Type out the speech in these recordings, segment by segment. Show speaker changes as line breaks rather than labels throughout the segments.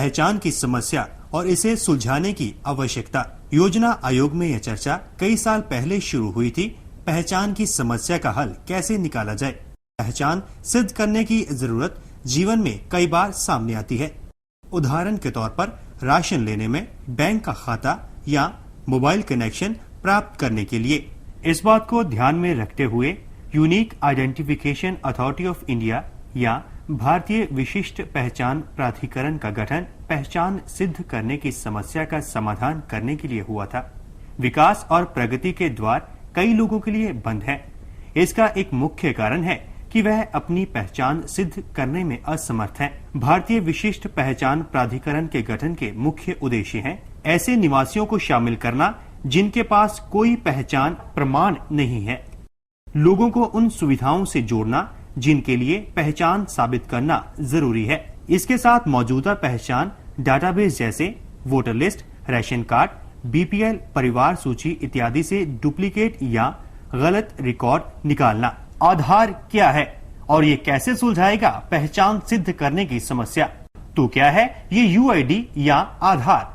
पहचान की समस्या और इसे सुलझाने की आवश्यकता। योजना आयोग में यह चर्चा कई साल पहले शुरू हुई थी। पहचान की समस्या का हल कैसे निकाला जाए। पहचान सिद्ध करने की जरूरत जीवन में कई बार सामने आती है। उदाहरण के तौर पर राशन लेने में, बैंक का खाता या मोबाइल कनेक्शन प्राप्त करने के लिए। इस बात को ध्यान में रखते हुए unique identification authority of India या भारतीय विशिष्ट पहचान प्राधिकरण का गठन पहचान सिद्ध करने की समस्या का समाधान करने के लिए हुआ था। विकास और प्रगति के द्वार कई लोगों के लिए बंद हैं। इसका एक मुख्य कारण है कि वह अपनी पहचान सिद्ध करने में असमर्थ हैं। भारतीय विशिष्ट पहचान प्राधिकरण के गठन के मुख्य उद्देश्य हैं ऐसे निवासियों को शामिल करना जिनके पास कोई पहचान प्रमाण नहीं है, लोगों को उन सुविधाओं से जोड़ना जिनके लिए पहचान साबित करना जरूरी है। इसके साथ मौजूदा पहचान डाटाबेस जैसे voter list, ration card, BPL, परिवार सूची इत्यादि से डुप्लीकेट या गलत रिकॉर्ड निकालना। आधार क्या है और ये कैसे सुलझाएगा पहचान सिद्ध करने की समस्या? तो क्या है ये यूआईडी या आधार?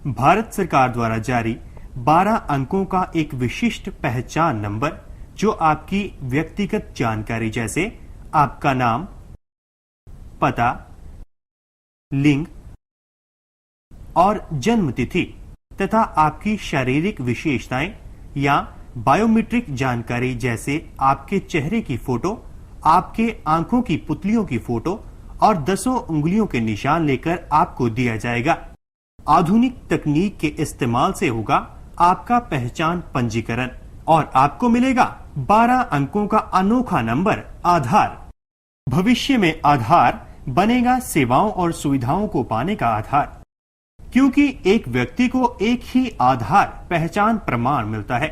भारत सरकार द्वारा जारी 12 अंकों का एक विशिष्ट पहचान नंबर जो आपकी व्यक्तिगत जानकारी जैसे आपका नाम, पता, लिंग और जन्म तिथि तथा आपकी शारीरिक विशेषताएं या बायोमेट्रिक जानकारी जैसे आपके चेहरे की फोटो, आपके आंखों की पुतलियों की फोटो और 10 उंगलियों के निशान लेकर आपको दिया जाएगा। आधुनिक तकनीक के इस्तेमाल से होगा आपका पहचान पंजीकरण और आपको मिलेगा 12 अंकों का अनोखा नंबर आधार। भविष्य में आधार बनेगा सेवाओं और सुविधाओं को पाने का आधार, क्योंकि एक व्यक्ति को एक ही आधार पहचान प्रमाण मिलता है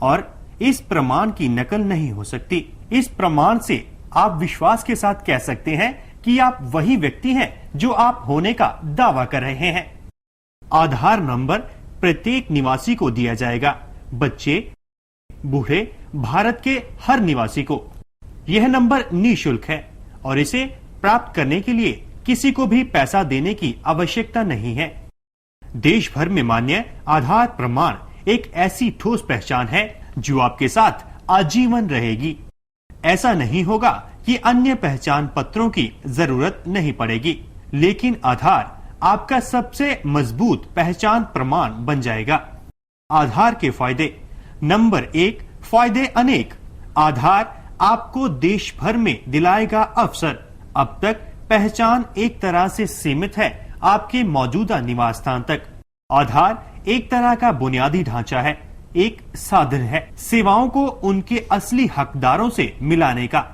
और इस प्रमाण की नकल नहीं हो सकती। इस प्रमाण से आप विश्वास के साथ कह सकते हैं कि आप वही व्यक्ति हैं जो आप होने का दावा कर रहे हैं। आधार नंबर प्रत्येक निवासी को दिया जाएगा, बच्चे, बूढ़े, भारत के हर निवासी को। यह नंबर निःशुल्क है और इसे प्राप्त करने के लिए किसी को भी पैसा देने की आवश्यकता नहीं है। देश भर में मान्य आधार प्रमाण एक ऐसी ठोस पहचान है जो आपके साथ आजीवन रहेगी। ऐसा नहीं होगा कि अन्य पहचान पत्रों की जरूरत नहीं पड़ेगी, लेकिन आधार आपका सबसे मजबूत पहचान प्रमाण बन जाएगा। आधार के फायदे। नंबर 1, फायदे अनेक। आधार आपको देश भर में दिलाएगा अवसर। अब तक पहचान एक तरह से सीमित है आपके मौजूदा निवास स्थान तक। आधार एक तरह का बुनियादी ढांचा है, एक साधन है सेवाओं को उनके असली हकदारों से मिलाने का,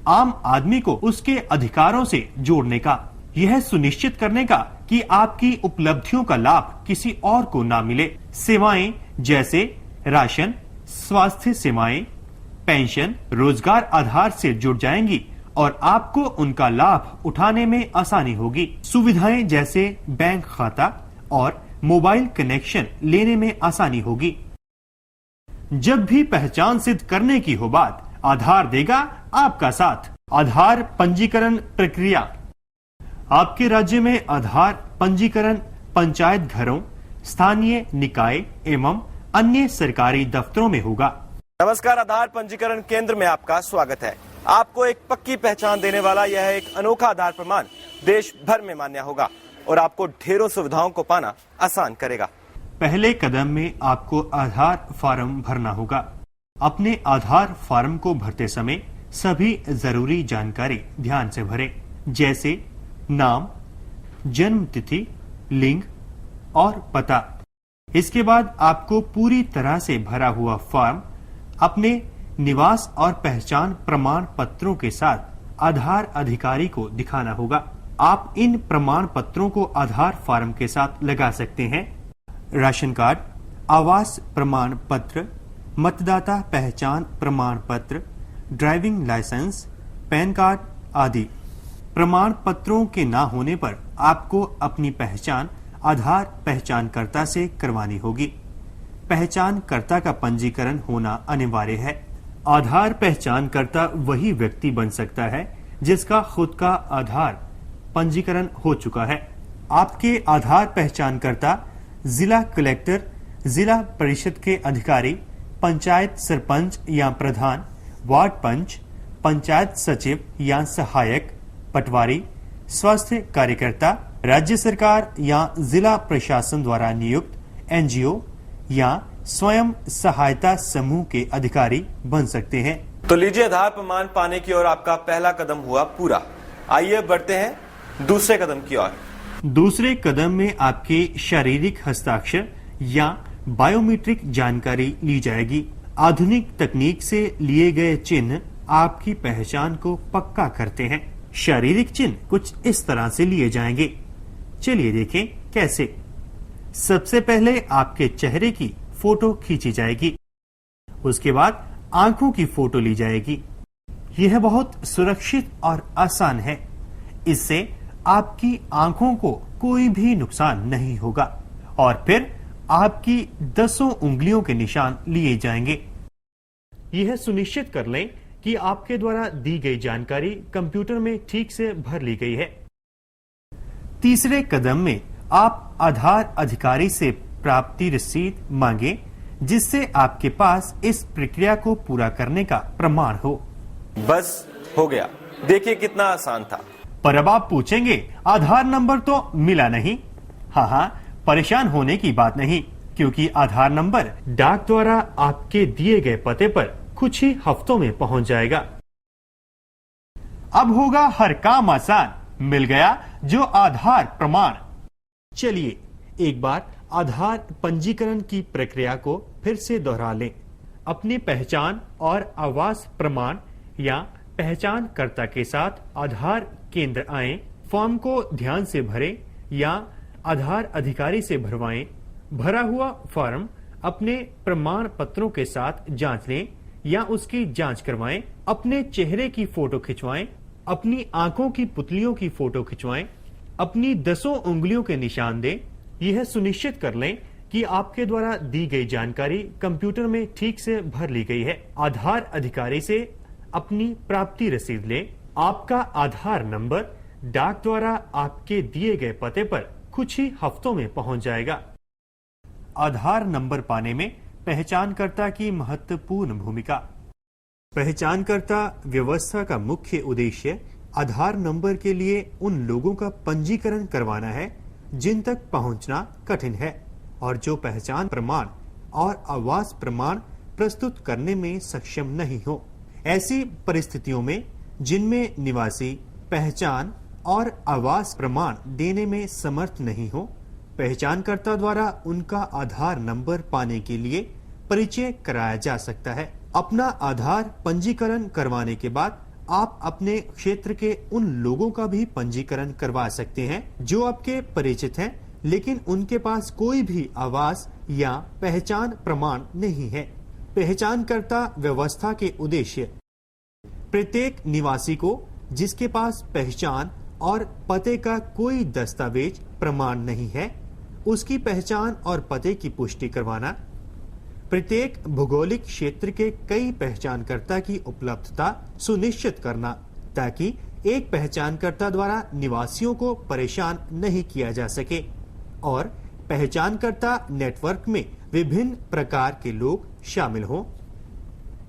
आम आदमी को उसके अधिकारों से जोड़ने का, यह सुनिश्चित करने का कि आपकी उपलब्धियों का लाभ किसी और को ना मिले। सेवाएं जैसे राशन, स्वास्थ्य सेवाएं, पेंशन, रोजगार आधार से जुड़ जाएंगी और आपको उनका लाभ उठाने में आसानी होगी। सुविधाएं जैसे बैंक खाता और मोबाइल कनेक्शन लेने में आसानी होगी। जब भी पहचान सिद्ध करने की हो बात, आधार देगा आपका साथ। आधार पंजीकरण प्रक्रिया। आपके राज्य में आधार पंजीकरण पंचायत घरों, स्थानीय निकाय एवं अन्य सरकारी दफ्तरों में होगा।
नमस्कार, आधार पंजीकरण केंद्र में आपका स्वागत है। आपको एक पक्की पहचान देने वाला यह एक अनोखा आधार प्रमाण देश भर में मान्य होगा और आपको ढेरों सुविधाओं को पाना आसान करेगा।
पहले कदम में आपको आधार फॉर्म भरना होगा। अपने आधार फॉर्म को भरते समय सभी जरूरी जानकारी ध्यान से भरें, जैसे नाम, जन्म तिथि, लिंग और पता। इसके बाद आपको पूरी तरह से भरा हुआ फॉर्म अपने निवास और पहचान प्रमाण पत्रों के साथ आधार अधिकारी को दिखाना होगा। आप इन प्रमाण पत्रों को आधार फॉर्म के साथ लगा सकते हैं। राशन कार्ड, आवास प्रमाण पत्र, मतदाता पहचान प्रमाण पत्र, ड्राइविंग लाइसेंस, पैन कार्ड आदि। प्रमाण पत्रों के ना होने पर आपको अपनी पहचान आधार पहचानकर्ता से करवानी होगी। पहचानकर्ता का पंजीकरण होना अनिवार्य है। आधार पहचानकर्ता वही व्यक्ति बन सकता है जिसका खुद का आधार पंजीकरण हो चुका है। आपके आधार पहचानकर्ता जिला कलेक्टर, जिला परिषद के अधिकारी, पंचायत सरपंच या प्रधान, वार्ड पंच, पंचायत सचिव या सहायक, पटवारी, स्वास्थ्य कार्यकर्ता, राज्य सरकार या जिला प्रशासन द्वारा नियुक्त एनजीओ या स्वयं सहायता समूह के अधिकारी बन सकते हैं।
तो लीजिए, आधार प्रमाण पाने की ओर आपका पहला कदम हुआ पूरा। आइए बढ़ते हैं दूसरे कदम की ओर।
दूसरे कदम में आपके शारीरिक हस्ताक्षर या बायोमेट्रिक जानकारी ली जाएगी। आधुनिक तकनीक से लिए गए चिन्ह आपकी पहचान को पक्का करते हैं। शारीरिक चिन्ह कुछ इस तरह से लिए जाएंगे। चलिए देखें कैसे। सबसे पहले आपके चेहरे की फोटो खींची जाएगी। उसके बाद आंखों की फोटो ली जाएगी। यह बहुत सुरक्षित और आसान है। इससे आपकी आंखों को कोई भी नुकसान नहीं होगा। और फिर आपकी 10 उंगलियों के निशान लिए जाएंगे। यह सुनिश्चित कर लें कि आपके द्वारा दी गई जानकारी कंप्यूटर में ठीक से भर ली गई है। तीसरे कदम में आप आधार अधिकारी से प्राप्ति रसीद मांगे, जिससे आपके पास इस प्रक्रिया को पूरा करने का प्रमाण हो।
बस हो गया। देखिए कितना आसान था।
पर अब आप पूछेंगे, आधार नंबर तो मिला नहीं। हाँ, परेशान होने की बात नहीं, क्योंकि आधार नंबर डाक द्वारा आपके दिए गए पते पर कुछ ही हफ्तों में पहुंच जाएगा। अब होगा हर काम आसान। मिल गया जो आधार प्रमाण। चलिए एक बार आधार पंजीकरण की प्रक्रिया को फिर से दोहरा लें। अपनी पहचान और आवास प्रमाण या पहचानकर्ता के साथ आधार केंद्र आएं, फॉर्म को ध्यान से भरें या आधार अधिकारी से भरवाएं। भरा हुआ फॉर्म अपने प्रमाण पत्रों के साथ जांच लें या उसकी जांच करवाएं। अपने चेहरे की फोटो खिंचवाएं, अपनी आंखों की पुतलियों की फोटो खिंचवाएं, अपनी 10 उंगलियों के निशान दें। यह सुनिश्चित कर लें कि आपके द्वारा दी गई जानकारी कंप्यूटर में ठीक से भर ली गई है। आधार अधिकारी से अपनी प्राप्ति रसीद लें। आपका आधार नंबर डाक द्वारा आपके दिए गए पते पर कुछ ही हफ्तों में पहुंच जाएगा। आधार नंबर पाने में पहचानकर्ता की महत्वपूर्ण भूमिका। पहचानकर्ता व्यवस्था का मुख्य उद्देश्य आधार नंबर के लिए उन लोगों का पंजीकरण करवाना है जिन तक पहुंचना कठिन है और जो पहचान प्रमाण और आवास प्रमाण प्रस्तुत करने में सक्षम नहीं हो। ऐसी परिस्थितियों में जिनमें निवासी पहचान और आवास प्रमाण देने में समर्थ नहीं हो, पहचानकर्ता द्वारा उनका आधार नंबर पाने के लिए परिचय कराया जा सकता है। अपना आधार पंजीकरण करवाने के बाद आप अपने क्षेत्र के उन लोगों का भी पंजीकरण करवा सकते हैं जो आपके परिचित हैं, लेकिन उनके पास कोई भी आवास या पहचान प्रमाण नहीं है। पहचानकर्ता व्यवस्था के उद्देश्य प्रत्येक निवासी को जिसके पास पहचान और पते का कोई दस्तावेज प्रमाण नहीं है, उसकी पहचान और पते की पुष्टि करवाना। प्रत्येक भौगोलिक क्षेत्र के कई पहचानकर्ता की उपलब्धता सुनिश्चित करना ताकि एक पहचानकर्ता द्वारा निवासियों को परेशान नहीं किया जा सके और पहचानकर्ता नेटवर्क में विभिन्न प्रकार के लोग शामिल हों।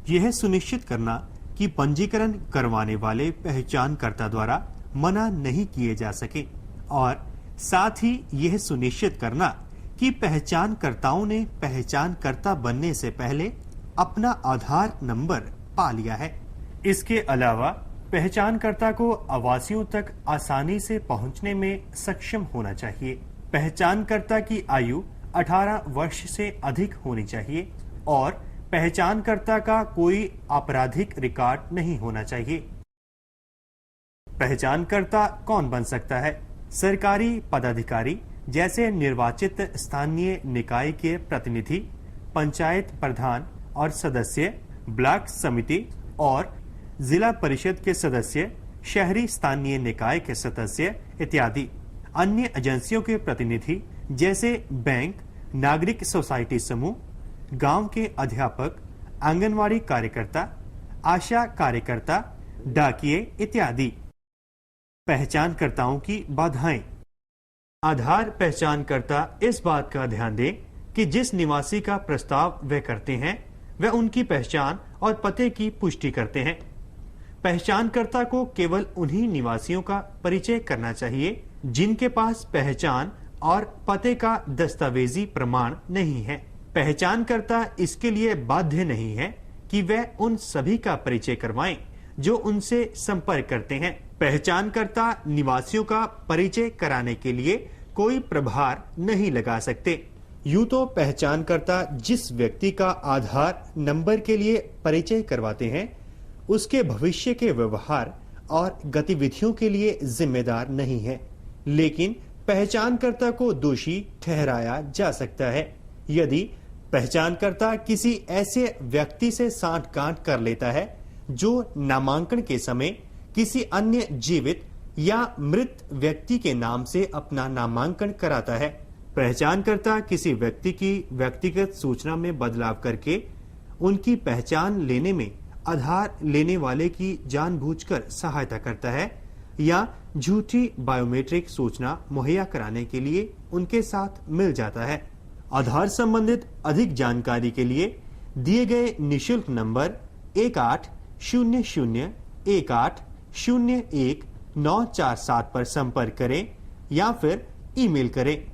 यह सुनिश्चित करना कि पंजीकरण करवाने वाले पहचानकर्ता द्वारा मना नहीं किए जा सके और साथ ही यह सुनिश्चित करना कि पहचानकर्ताओं ने पहचानकर्ता बनने से पहले अपना आधार नंबर पा लिया है। इसके अलावा पहचानकर्ता को आवासियों तक आसानी से पहुंचने में सक्षम होना चाहिए। पहचानकर्ता की आयु 18 वर्ष से अधिक होनी चाहिए और पहचानकर्ता का कोई आपराधिक रिकॉर्ड नहीं होना चाहिए। पहचानकर्ता कौन बन सकता है? सरकारी पदाधिकारी जैसे निर्वाचित स्थानीय निकाय के प्रतिनिधि, पंचायत प्रधान और सदस्य, ब्लॉक समिति और जिला परिषद के सदस्य, शहरी स्थानीय निकाय के सदस्य इत्यादि। अन्य एजेंसियों के प्रतिनिधि जैसे बैंक, नागरिक सोसाइटी समूह, गांव के अध्यापक, आंगनवाड़ी कार्यकर्ता, आशा कार्यकर्ता, डाकिये इत्यादि। पहचानकर्ताओं की बाधाएं। आधार पहचानकर्ता इस बात का ध्यान दें कि जिस निवासी का प्रस्ताव वे करते हैं वे उनकी पहचान और पते की पुष्टि करते हैं। पहचानकर्ता को केवल उन्हीं निवासियों का परिचय करना चाहिए जिनके पास पहचान और पते का दस्तावेजी प्रमाण नहीं है। पहचानकर्ता इसके लिए बाध्य नहीं है कि वे उन सभी का परिचय करवाएं जो उनसे संपर्क करते हैं। पहचानकर्ता निवासियों का परिचय कराने के लिए कोई प्रभार नहीं लगा सकते। यूं तो पहचानकर्ता जिस व्यक्ति का आधार नंबर के लिए परिचय करवाते हैं उसके भविष्य के व्यवहार और गतिविधियों के लिए जिम्मेदार नहीं है, लेकिन पहचानकर्ता को दोषी ठहराया जा सकता है यदि पहचानकर्ता किसी ऐसे व्यक्ति से सांठ-गांठ कर लेता है जो नामांकन के समय किसी अन्य जीवित या मृत व्यक्ति के नाम से अपना नामांकन कराता है। पहचानकर्ता किसी व्यक्ति की व्यक्तिगत सूचना में बदलाव करके उनकी पहचान लेने में आधार लेने वाले की जानबूझकर सहायता करता है या झूठी बायोमेट्रिक सूचना मुहैया कराने के लिए उनके साथ मिल जाता है। आधार संबंधित अधिक जानकारी के लिए दिए गए निशुल्क नंबर 18001801 947 पर संपर्क करें या फिर ईमेल करें।